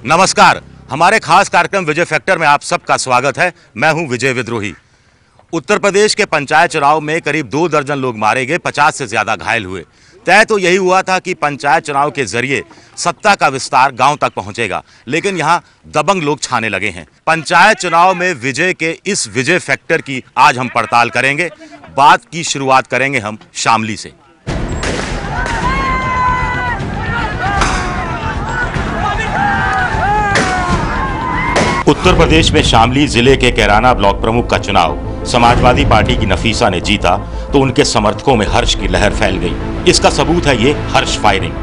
नमस्कार, हमारे खास कार्यक्रम विजय फैक्टर में आप सबका स्वागत है। मैं हूं विजय विद्रोही। उत्तर प्रदेश के पंचायत चुनाव में करीब 2 दर्जन लोग मारे गए, 50 से ज्यादा घायल हुए। तय तो यही हुआ था कि पंचायत चुनाव के जरिए सत्ता का विस्तार गांव तक पहुंचेगा, लेकिन यहां दबंग लोग छाने लगे हैं। पंचायत चुनाव में विजय के इस विजय फैक्टर की आज हम पड़ताल करेंगे। बात की शुरुआत करेंगे हम शामली से। उत्तर प्रदेश में शामली जिले के कैराना ब्लॉक प्रमुख का चुनाव समाजवादी पार्टी की नफीसा ने जीता तो उनके समर्थकों में हर्ष की लहर फैल गई। इसका सबूत है ये हर्ष फायरिंग।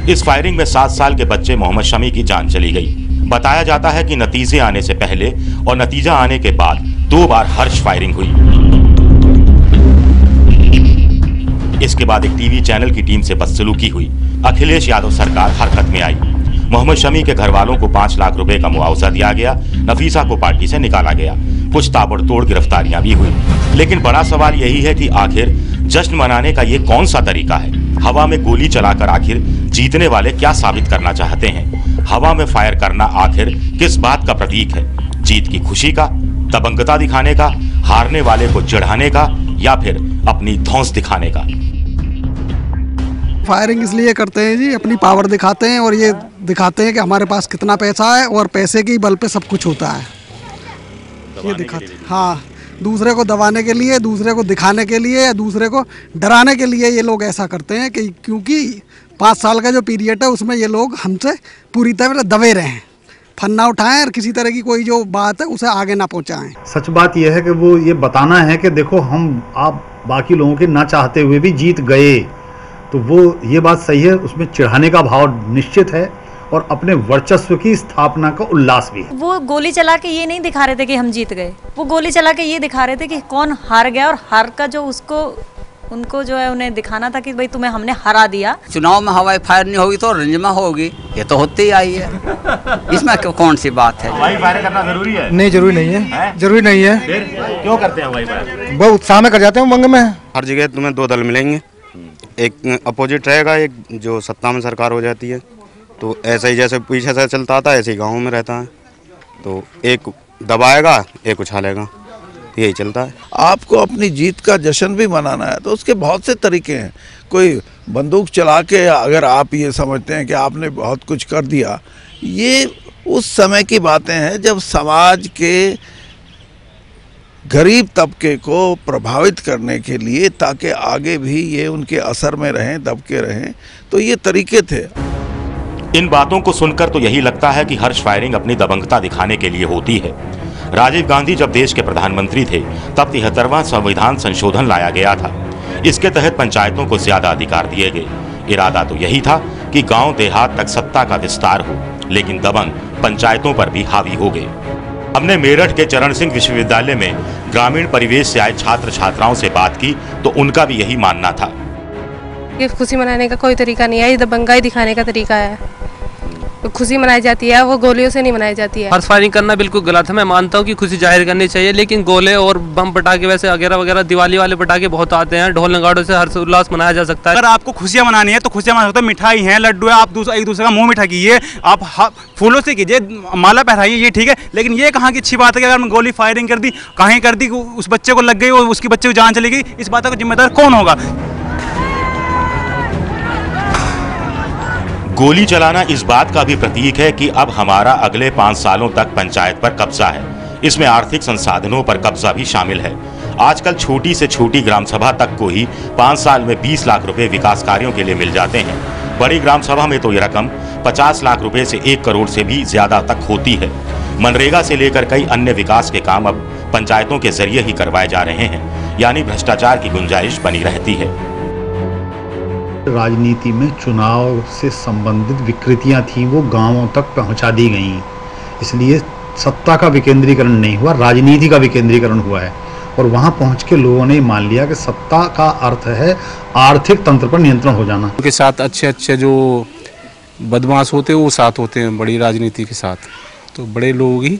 इस फायरिंग में 7 साल के बच्चे मोहम्मद शमी की जान चली गई। बताया जाता है कि नतीजे आने से पहले और नतीजा आने के बाद 2 बार हर्ष फायरिंग हुई। इसके बाद एक टीवी चैनल की टीम से बदसलूकी हुई। अखिलेश यादव सरकार हरकत में आई। मोहम्मद शमी के घर वालों को 5 लाख रुपए का मुआवजा दिया गया। नफीसा को पार्टी से निकाला गया। कुछ ताबड़तोड़ गिरफ्तारियां भी हुई। लेकिन बड़ा सवाल यही है कि आखिर जश्न मनाने का ये कौन सा तरीका है? हवा में गोली चलाकर आखिर जीतने वाले क्या साबित करना चाहते हैं? हवा में फायर करना आखिर किस बात का प्रतीक है? जीत की खुशी का, दबंगता दिखाने का, हारने वाले को चिढ़ाने का, या फिर अपनी धौंस दिखाने का? फायरिंग इसलिए करते हैं जी, अपनी पावर दिखाते हैं और ये दिखाते हैं कि हमारे पास कितना पैसा है और पैसे के बल पे सब कुछ होता है। ये दिखाते हैं, हाँ, दूसरे को दबाने के लिए, दूसरे को दिखाने के लिए या दूसरे को डराने के लिए ये लोग ऐसा करते हैं कि क्योंकि 5 साल का जो पीरियड है उसमें ये लोग हमसे पूरी तरह दबे रहें, फन्ना उठाएं और किसी तरह की कोई जो बात है उसे आगे ना पहुंचाएं। सच बात यह है कि वो ये बताना है कि देखो आप बाकी लोगों के ना चाहते हुए भी जीत गए, तो वो ये बात सही है। उसमें चिढ़ाने का भाव निश्चित है और अपने वर्चस्व की स्थापना का उल्लास भी है। वो गोली चला के ये नहीं दिखा रहे थे कि हम जीत गए, वो गोली चला के ये दिखा रहे थे कि कौन हार गया, और हार का जो उनको जो है उन्हें दिखाना था कि भाई तुम्हें हमने हरा दिया। चुनाव में हवाई फायर नहीं होगी तो रंजमा होगी, ये तो होती ही आई है। इसमें कौन सी बात है? हवाई फायर करना जरूरी है? नहीं, जरूरी नहीं है, जरूरी नहीं है। क्यों करते हैं हवाई फायर? बहुत उत्साह में कर जाते हैं उमंग में। हर जगह तुम्हें 2 दल मिलेंगे, एक अपोजिट रहेगा, एक जो सत्ता में सरकार हो जाती है। तो ऐसा ही जैसे पीछे से चलता आता है ऐसे ही गाँव में रहता है। तो एक दबाएगा, एक उछालेगा, यही चलता है। आपको अपनी जीत का जश्न भी मनाना है तो उसके बहुत से तरीके हैं। कोई बंदूक चला के अगर आप ये समझते हैं कि आपने बहुत कुछ कर दिया, ये उस समय की बातें हैं जब समाज के गरीब तबके को प्रभावित करने के लिए, ताकि आगे भी ये उनके असर में रहें, दबके रहें, तो ये तरीके थे। इन बातों को सुनकर तो यही लगता है कि हर्ष फायरिंग अपनी दबंगता दिखाने के लिए होती है। राजीव गांधी जब देश के प्रधानमंत्री थे तब 73वां संविधान संशोधन लाया गया था। इसके तहत पंचायतों को ज्यादा अधिकार दिए गए। इरादा तो यही था कि गांव देहात तक सत्ता का विस्तार हो, लेकिन दबंग पंचायतों पर भी हावी हो गए। हमने मेरठ के चरण सिंह विश्वविद्यालय में ग्रामीण परिवेश से आए छात्र छात्राओं से बात की तो उनका भी यही मानना था। ये खुशी मनाने का कोई तरीका नहीं है, ये दबंगाई दिखाने का तरीका है। खुशी मनाई जाती है, वो गोलियों से नहीं मनाई जाती है। हर्ष फायरिंग करना बिल्कुल गलत है। मैं मानता हूँ कि खुशी जाहिर करनी चाहिए, लेकिन गोले और बम पटाखे वैसे वगैरह वगैरह दिवाली वाले पटाखे बहुत आते हैं, ढोल नगाड़ों से हर्ष उल्लास मनाया जा सकता है। अगर आपको खुशियाँ मनानी है तो खुशियाँ मना सकते हैं। मिठाई है, लड्डू है, आप एक दूसरे का मुंह मीठा कीजिए, आप फूलों से कीजिए, माला पहनाइए, ये ठीक है। लेकिन ये कहाँ की अच्छी बात है कि अगर गोली फायरिंग कर दी, कहीं कर दी, उस बच्चे को लग गई और उसकी बच्चे को जान चली गई, इस बात का जिम्मेदार कौन होगा? गोली चलाना इस बात का भी प्रतीक है कि अब हमारा अगले 5 सालों तक पंचायत पर कब्जा है। इसमें आर्थिक संसाधनों पर कब्जा भी शामिल है। आजकल छोटी से छोटी ग्राम सभा तक को ही 5 साल में 20 लाख रुपए विकास कार्यों के लिए मिल जाते हैं। बड़ी ग्राम सभा में तो ये रकम 50 लाख रुपए से 1 करोड़ से भी ज्यादा तक होती है। मनरेगा से लेकर कई अन्य विकास के काम अब पंचायतों के जरिए ही करवाए जा रहे हैं, यानी भ्रष्टाचार की गुंजाइश बनी रहती है। राजनीति में चुनाव से संबंधित विकृतियां थी, वो गांवों तक पहुंचा दी गई। इसलिए सत्ता का विकेंद्रीकरण नहीं हुआ, राजनीति का विकेंद्रीकरण हुआ है। और वहां पहुंच के लोगों ने मान लिया कि सत्ता का अर्थ है आर्थिक तंत्र पर नियंत्रण हो जाना। उनके साथ अच्छे जो बदमाश होते हैं वो साथ होते हैं बड़ी राजनीति के साथ। तो बड़े लोग ही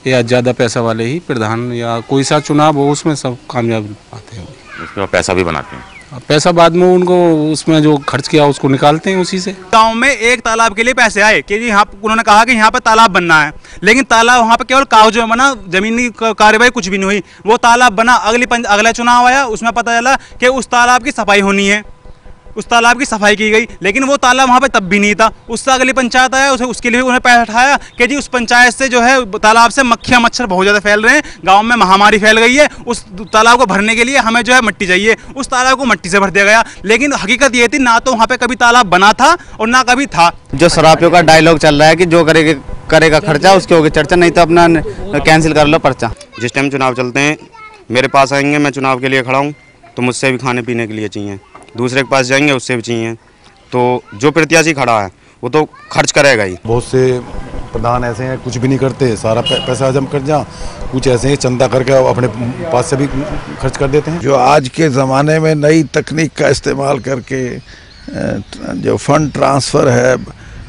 या ज़्यादा पैसा वाले ही प्रधान या कोई सा चुनाव हो उसमें सब कामयाब आते हैं। उसमें पैसा भी बनाते हैं। पैसा बाद में उनको उसमें जो खर्च किया उसको निकालते हैं उसी से। गांव में एक तालाब के लिए पैसे आए कि जी यहाँ उन्होंने कहा कि यहाँ पर तालाब बनना है, लेकिन तालाब वहाँ पर केवल कागजों में बना, जमीनी कार्रवाई कुछ भी नहीं हुई। वो तालाब बना, अगला चुनाव आया, उसमें पता चला कि उस तालाब की सफाई होनी है, उस तालाब की सफाई की गई, लेकिन वो तालाब वहाँ पे तब भी नहीं था। उससे अगली पंचायत आया, उसके लिए उन्हें पैसा उठाया कि जी उस पंचायत से जो है तालाब से मक्खियाँ मच्छर बहुत ज़्यादा फैल रहे हैं, गांव में महामारी फैल गई है, उस तालाब को भरने के लिए हमें जो है मिट्टी चाहिए। उस तालाब को मिट्टी से भर दिया गया, लेकिन हकीकत ये थी ना तो वहाँ पर कभी तालाब बना था और ना कभी था। जो सरापियों का डायलॉग चल रहा है कि जो करेगा खर्चा उसके होगी चर्चा, नहीं तो अपना कैंसिल कर लो पर्चा। जिस टाइम चुनाव चलते हैं मेरे पास आएंगे, मैं चुनाव के लिए खड़ा हूँ तो मुझसे भी खाने पीने के लिए चाहिए, दूसरे के पास जाएंगे उससे भी चाहिए, तो जो प्रत्याशी खड़ा है वो तो खर्च करेगा ही। बहुत से प्रधान ऐसे हैं कुछ भी नहीं करते, सारा पैसा हजम कर जा, कुछ ऐसे ही चंदा करके अपने पास से भी खर्च कर देते हैं। जो आज के ज़माने में नई तकनीक का इस्तेमाल करके जो फंड ट्रांसफ़र है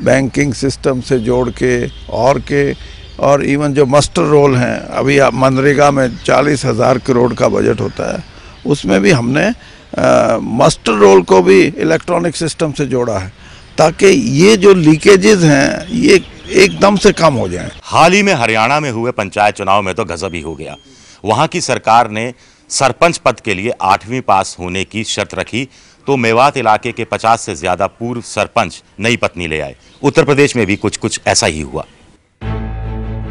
बैंकिंग सिस्टम से जोड़ के और इवन जो मास्टर रोल हैं, अभी मनरेगा में 40,000 करोड़ का बजट होता है, उसमें भी हमने मास्टर रोल को भी इलेक्ट्रॉनिक सिस्टम से जोड़ा है ताकि ये जो लीकेजेस हैं ये एकदम से कम हो जाएं। हाल ही में हरियाणा में हुए पंचायत चुनाव में तो गजब ही हो गया। वहां की सरकार ने सरपंच पद के लिए 8वीं पास होने की शर्त रखी तो मेवात इलाके के 50 से ज्यादा पूर्व सरपंच नई पत्नी ले आए। उत्तर प्रदेश में भी कुछ ऐसा ही हुआ।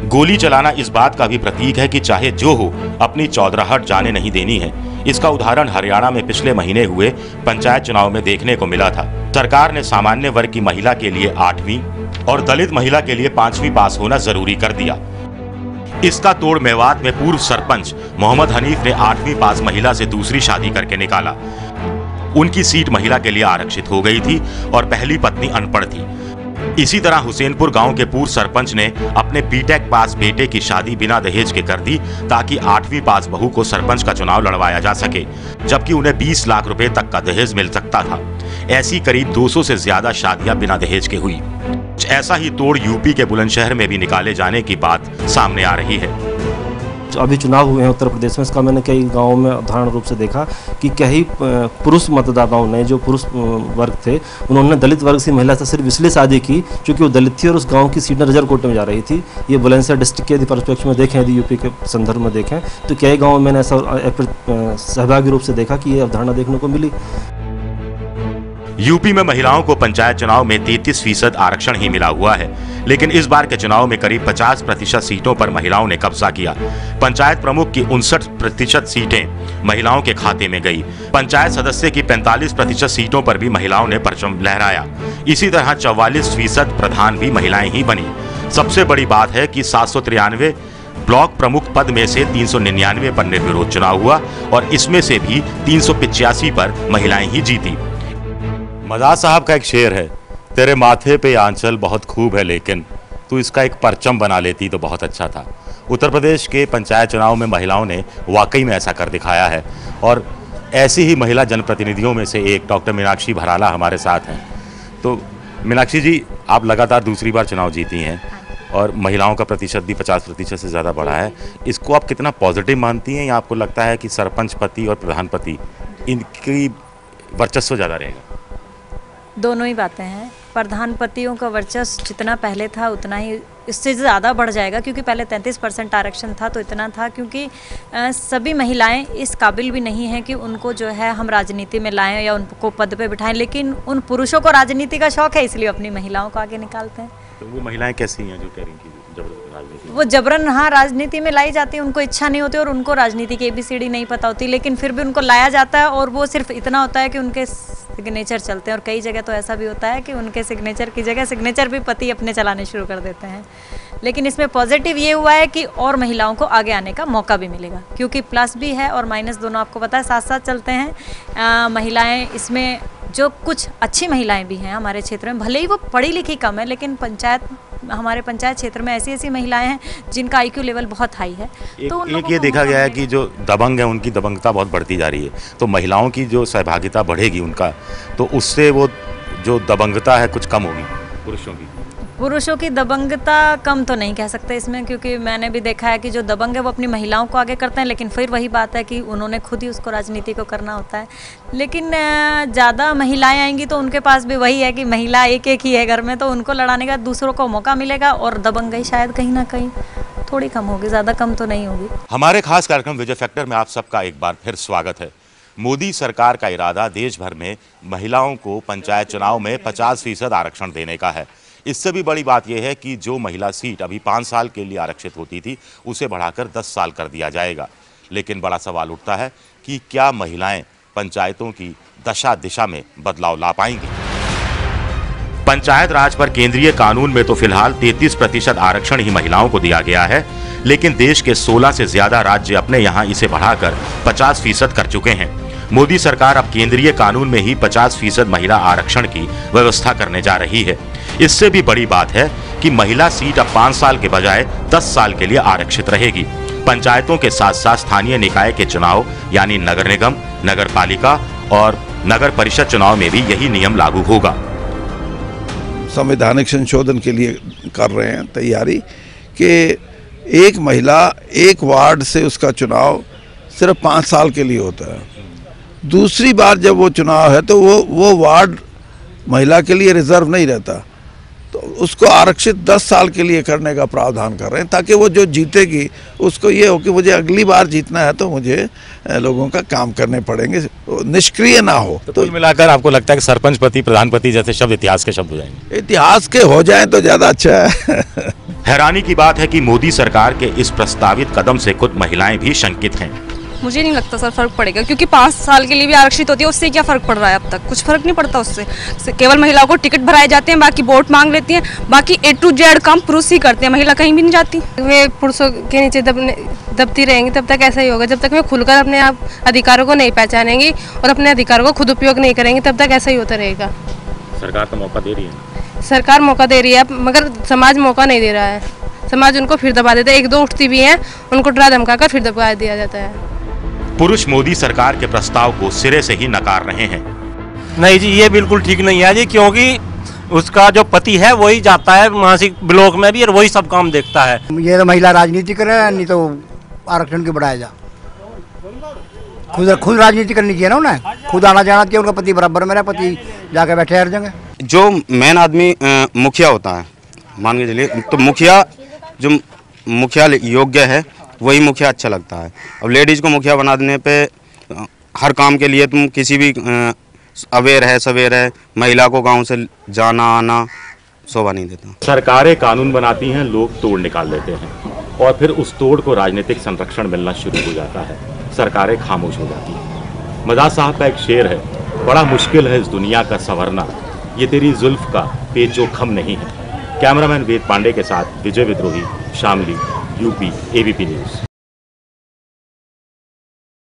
गोली चलाना इस बात का भी प्रतीक है कि चाहे जो हो अपनी चौधराहट जाने नहीं देनी है। इसका उदाहरण हरियाणा में पिछले महीने हुए पंचायत चुनाव में देखने को मिला था। सरकार ने सामान्य वर्ग की महिला के लिए 8वीं और दलित महिला के लिए 5वीं पास होना जरूरी कर दिया। इसका तोड़ मेवात में पूर्व सरपंच मोहम्मद हनीफ ने 8वीं पास महिला से दूसरी शादी करके निकाला। उनकी सीट महिला के लिए आरक्षित हो गई थी और पहली पत्नी अनपढ़ थी। इसी तरह हुसैनपुर गांव के पूर्व सरपंच ने अपने बीटेक पास बेटे की शादी बिना दहेज के कर दी ताकि 8वीं पास बहू को सरपंच का चुनाव लड़वाया जा सके, जबकि उन्हें 20 लाख रुपए तक का दहेज मिल सकता था। ऐसी करीब 200 से ज्यादा शादियां बिना दहेज के हुई। ऐसा ही तोड़ यूपी के बुलंदशहर में भी निकाले जाने की बात सामने आ रही है। अभी चुनाव हुए हैं उत्तर प्रदेश में, इसका मैंने कई गांवों में उदाहरण रूप से देखा कि कई पुरुष मतदाताओं ने, जो पुरुष वर्ग थे, उन्होंने दलित वर्ग से महिला से सिर्फ इसलिए शादी की क्योंकि वो दलित थी और उस गांव की सीट रिजर्व कोटे में जा रही थी। ये बुलंदशहर डिस्ट्रिक्ट के यदि परिप्रेक्ष्य में देखें, यदि यूपी के संदर्भ में देखें, तो कई गाँव में मैंने ऐसा सहभागी रूप से देखा कि ये अवधारणा देखने को मिली। यूपी में महिलाओं को पंचायत चुनाव में 33% आरक्षण ही मिला हुआ है, लेकिन इस बार के चुनाव में करीब 50% सीटों पर महिलाओं ने कब्जा किया। पंचायत प्रमुख की 59% सीटें महिलाओं के खाते में गई। पंचायत सदस्य की 45% सीटों पर भी महिलाओं ने परचम लहराया। इसी तरह 44% प्रधान भी महिलाएं ही बनी। सबसे बड़ी बात है कि 793 ब्लॉक प्रमुख पद में से 399 पर निर्विरोध चुनाव हुआ और इसमें से भी 385 पर महिलाएं ही जीती। मजाज साहब का एक शेर है, तेरे माथे पे आंचल बहुत खूब है लेकिन तू इसका एक परचम बना लेती तो बहुत अच्छा था। उत्तर प्रदेश के पंचायत चुनाव में महिलाओं ने वाकई में ऐसा कर दिखाया है और ऐसी ही महिला जनप्रतिनिधियों में से एक डॉक्टर मीनाक्षी भराला हमारे साथ हैं। तो मीनाक्षी जी, आप लगातार दूसरी बार चुनाव जीती हैं और महिलाओं का प्रतिशत भी 50% से ज़्यादा बढ़ा है। इसको आप कितना पॉजिटिव मानती हैं या आपको लगता है कि सरपंच पति और प्रधान पति इनकी वर्चस्व ज़्यादा रहेगा? दोनों ही बातें हैं। प्रधानपतियों का वर्चस्व जितना पहले था उतना ही इससे ज़्यादा बढ़ जाएगा, क्योंकि पहले 33% आरक्षण था तो इतना था, क्योंकि सभी महिलाएं इस काबिल भी नहीं हैं कि उनको जो है हम राजनीति में लाएं या उनको पद पे बिठाएं, लेकिन उन पुरुषों को राजनीति का शौक है इसलिए अपनी महिलाओं को आगे निकालते हैं। तो वो महिलाएं कैसी हैं जो कह रही हैं राजनीति? वो जबरन हाँ राजनीति में लाई जाती है, उनको इच्छा नहीं होती और उनको राजनीति की ABCD नहीं पता होती, लेकिन फिर भी उनको लाया जाता है और वो सिर्फ इतना होता है कि उनके सिग्नेचर चलते हैं। और कई जगह तो ऐसा भी होता है कि उनके सिग्नेचर की जगह सिग्नेचर भी पति अपने चलाने शुरू कर देते हैं। लेकिन इसमें पॉजिटिव ये हुआ है कि और महिलाओं को आगे आने का मौका भी मिलेगा, क्योंकि प्लस भी है और माइनस दोनों आपको पता है साथ साथ चलते हैं। महिलाएं इसमें जो कुछ अच्छी महिलाएं भी हैं हमारे क्षेत्र में, भले ही वो पढ़ी लिखी कम है, लेकिन हमारे पंचायत क्षेत्र में ऐसी ऐसी महिलाएं हैं जिनका IQ लेवल बहुत हाई है। तो एक ये देखा गया है कि जो दबंग है उनकी दबंगता बहुत बढ़ती जा रही है, तो महिलाओं की जो सहभागिता बढ़ेगी उनका, तो उससे वो जो दबंगता है कुछ कम होगी पुरुषों की। पुरुषों की दबंगता कम तो नहीं कह सकते इसमें, क्योंकि मैंने भी देखा है कि जो दबंग है वो अपनी महिलाओं को आगे करते हैं, लेकिन फिर वही बात है कि उन्होंने खुद ही उसको राजनीति को करना होता है। लेकिन ज़्यादा महिलाएं आएंगी तो उनके पास भी वही है कि महिला एक एक ही है घर में, तो उनको लड़ाने का दूसरों को मौका मिलेगा और दबंगई शायद कहीं ना कहीं थोड़ी कम होगी, ज़्यादा कम तो नहीं होगी। हमारे खास कार्यक्रम विजय फैक्टर में आप सबका एक बार फिर स्वागत है। मोदी सरकार का इरादा देश भर में महिलाओं को पंचायत चुनाव में 50% आरक्षण देने का है। इससे भी बड़ी बात यह है कि जो महिला सीट अभी 5 साल के लिए आरक्षित होती थी उसे बढ़ाकर 10 साल कर दिया जाएगा। लेकिन बड़ा सवाल उठता है कि क्या महिलाएं पंचायतों की दशा दिशा में बदलाव ला पाएंगी? पंचायत राज पर केंद्रीय कानून में तो फिलहाल 33% आरक्षण ही महिलाओं को दिया गया है, लेकिन देश के 16 से ज्यादा राज्य अपने यहाँ इसे बढ़ाकर 50% कर चुके हैं। मोदी सरकार अब केंद्रीय कानून में ही 50% महिला आरक्षण की व्यवस्था करने जा रही है। इससे भी बड़ी बात है कि महिला सीट अब 5 साल के बजाय 10 साल के लिए आरक्षित रहेगी। पंचायतों के साथ साथ स्थानीय निकाय के चुनाव यानी नगर निगम, नगर पालिका और नगर परिषद चुनाव में भी यही नियम लागू होगा। संवैधानिक संशोधन के लिए कर रहे हैं तैयारी कि एक महिला एक वार्ड से उसका चुनाव सिर्फ 5 साल के लिए होता है। दूसरी बार जब वो चुनाव है तो वो वार्ड महिला के लिए रिजर्व नहीं रहता, तो उसको आरक्षित 10 साल के लिए करने का प्रावधान कर रहे हैं, ताकि वो जो जीतेगी उसको ये हो कि मुझे अगली बार जीतना है तो मुझे लोगों का काम करने पड़ेंगे, निष्क्रिय ना हो। तो कुल मिलाकर आपको लगता है कि सरपंच पति, प्रधानपति जैसे शब्द इतिहास के शब्द हो जाएंगे? इतिहास के हो जाएं तो ज़्यादा अच्छा है। हैरानी की बात है कि मोदी सरकार के इस प्रस्तावित कदम से खुद महिलाएं भी शंकित हैं। मुझे नहीं लगता सर फर्क पड़ेगा, क्योंकि 5 साल के लिए भी आरक्षित होती है, उससे क्या फर्क पड़ रहा है? अब तक कुछ फर्क नहीं पड़ता उससे। केवल महिलाओं को टिकट भराए जाते हैं, बाकी वोट मांग लेती हैं, बाकी A to Z काम पुरुष ही करते हैं, महिला कहीं भी नहीं जाती। वे पुरुषों के नीचे दबती रहेंगी तब तक ऐसा ही होगा। जब तक वे खुलकर अपने आप अधिकारों को नहीं पहचानेंगी और अपने अधिकारों को खुद उपयोग नहीं करेंगी तब तक ऐसा ही होता रहेगा। सरकार तो मौका दे रही है, सरकार मौका दे रही है, मगर समाज मौका नहीं दे रहा है। समाज उनको फिर दबा देता है, 1-2 उठती भी हैं, उनको डरा धमका कर फिर दबा दिया जाता है। पुरुष मोदी सरकार के प्रस्ताव को सिरे से ही नकार रहे हैं। नहीं जी, ये बिल्कुल ठीक नहीं है जी, क्योंकि उसका जो पति है वही जाता है मासिक ब्लॉक में भी और वही सब काम देखता है। ये तो महिला राजनीति करे, नहीं तो आरक्षण क्यों बढ़ाया जा? खुद राजनीति करनी चाहिए ना, उन्हें खुद आना जाना चाहिए। उनका पति बराबर मेरा पति जाके बैठे हर जगह। जो मेन आदमी मुखिया होता है, मान के चलिए, तो मुखिया जो मुखिया योग्य है वही मुखिया अच्छा लगता है। अब लेडीज़ को मुखिया बना देने पे हर काम के लिए तुम किसी भी अवेयर है सवेर है, महिला को गांव से जाना आना शोभा नहीं देता। सरकारें कानून बनाती हैं, लोग तोड़ निकाल देते हैं और फिर उस तोड़ को राजनीतिक संरक्षण मिलना शुरू हो जाता है, सरकारें खामोश हो जाती हैं। मदाद साहब का एक शेर है, बड़ा मुश्किल है इस दुनिया का संवरना, ये तेरी जुल्फ का पेचो खम नहीं है। कैमरामैन वेद पांडे के साथ विजय विद्रोही, शामली, यूपी, ABP न्यूज़।